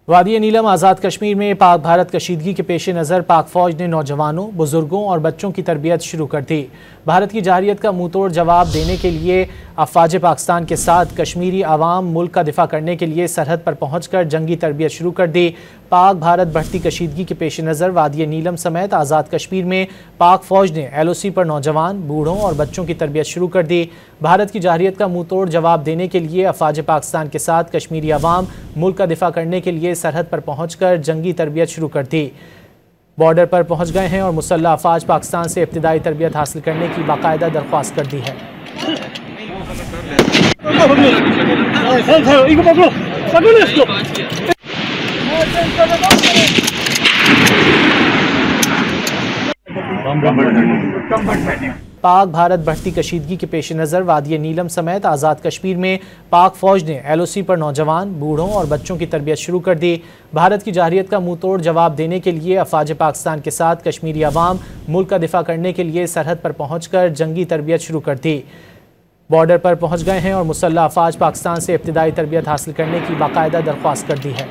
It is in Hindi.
वादी नीलम आज़ाद कश्मीर में पाक भारत कशीदगी के पेश नज़र पाक फ़ौज ने नौजवानों, बुजुर्गों और बच्चों की तरबियत शुरू कर दी। भारत की जारहियत का मुंह तोड़ जवाब देने के लिए अफ़वाज पाकिस्तान के साथ कश्मीरी अवाम मुल्क का दिफा करने के लिए सरहद पर पहुँच कर जंगी तरबियत शुरू कर दी। पाक भारत बढ़ती कशीदगी के पेश नज़र वादी नीलम समेत आज़ाद कश्मीर में पाक फ़ौज ने LOC पर नौजवान, बूढ़ों और बच्चों की तरबियत शुरू कर दी। भारत की जारहियत का मुंह तोड़ जवाब देने के लिए अफ़वाज पाकिस्तान के साथ कश्मीरी अवाम मुल्क का दिफा करने के लिए सरहद पर पहुंचकर जंगी तरबियत शुरू कर दी। बॉर्डर पर पहुंच गए हैं और मुसल्लह अफवाज पाकिस्तान से इब्तिदाई तरबियत हासिल करने की बाकायदा दरख्वास्त कर दी है। पाक भारत बढ़ती कशीदगी के पेश नज़र वादी नीलम समेत आज़ाद कश्मीर में पाक फ़ौज ने LOC पर नौजवान, बूढ़ों और बच्चों की तरबियत शुरू कर दी। भारत की जारहियत का मुंह तोड़ जवाब देने के लिए अफ़वाज पाकिस्तान के साथ कश्मीरी अवाम मुल्क का दिफा करने के लिए सरहद पर पहुँच कर जंगी तरबियत शुरू कर दी। बॉर्डर पर पहुँच गए हैं और मुसल्लह अफवाज पाकिस्तान से इब्तिदाई तरबियत हासिल करने की बाकायदा दरख्वास्त कर दी है।